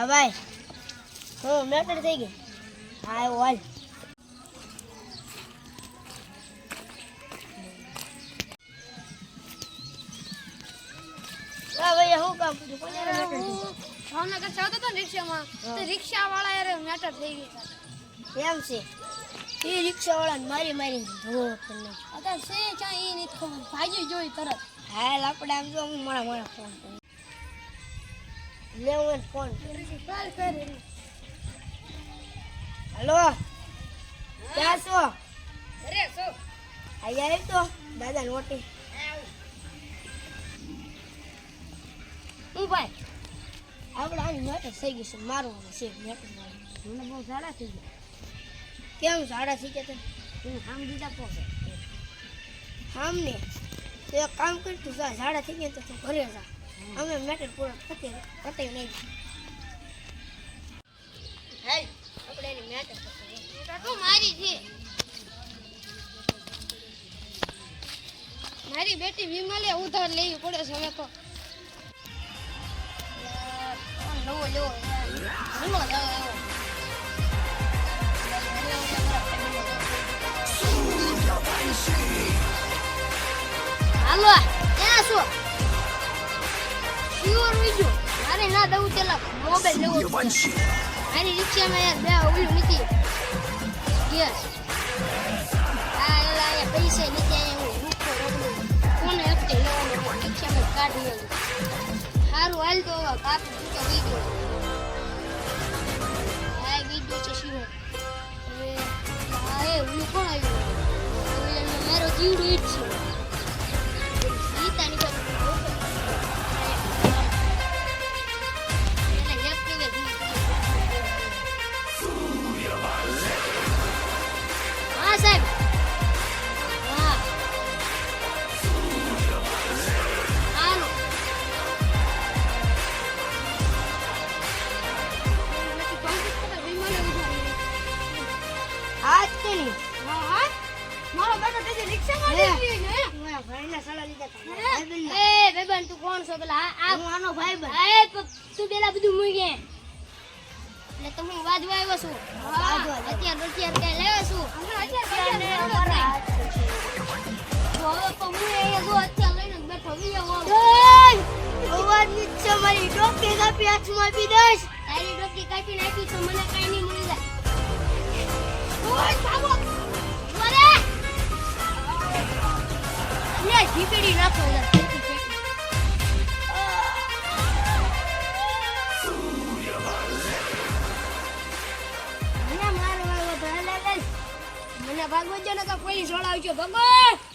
હા ભાઈ હું મેટર થઈ ગઈ હા હાલ ભાઈ હું કામ પૂછું કોને મેટર થઈ ભાવનગર ચાલતો હતો રિક્ષામાં તો રિક્ષાવાળા યાર મેટર થઈ ગઈ એમ છે એ રિક્ષાવાળાને મારીને ધોવો કરી અત્યારે સે ક્યાં એ નથી ખબર ભાગી જોઈ તરત હાલ આપણે આમ જો હું મારા ફોન કરું લેવો ફોન કાલ કર હેલો ક્યાં છો અરે સો અહીંયા આવ્યો તો દાદા નોટી હું ભાઈ આપણે આની મેટર થઈ ગઈ છે મારવાનું છે મેટર મને બહુ સારા થઈ ગયા કેમ સારા થઈ ગયા તું આમ દીધા પહોંચે આમ ને તો એક કામ કરતું જા ઝાડા થઈ ગયા તો તું ઘરે જા અમે મેટર પૂરો પતે નહીં હેલ આપણે એની મેટર કાકો મારી છે મારી બેટી વિમલે ઉધાર લેવી પડે છે હવે તો નવો લેવો હાલો ક્યાં છો શ્યોર વિજો મારે ના દઉં તેલા મોબાઈલ લેવો છે મારી રિક્ષામાં યાર બે ઓલું નથી ગેસ આ એલા પૈસા નથી આયા હું રૂપો રોકડું કોને હપ્તે લેવાનો રિક્ષામાં કાઢી લેવું સારું હાલ તો કાપી તો વિજો આ વિજો છે શ્યોર હવે આ એ ઓલું કોણ આવ્યું મારો જીવડું ઈટ છે ભાઈબંધ તું કોણ છો પેલા આ હું આનો ભાઈબંધ તું પેલા બધું મૂકે એટલે તો હું વાજવા આવ્યો છું અત્યારે કઈ લેવા છું હવે તો હું અહીંયા જો અત્યારે લઈને બેઠો અવાજ નીચે મારી ડોકી કાપી હાથમાં આપી દઈશ તારી ડોકી કાપી નાખી તો મને કઈ નહીં મળી જાય ઓય બાબો વરે લે જીપડી નાખો યાર મને ભાગવો જ ન તો પોલીસ વાળા આવજો ભગવાન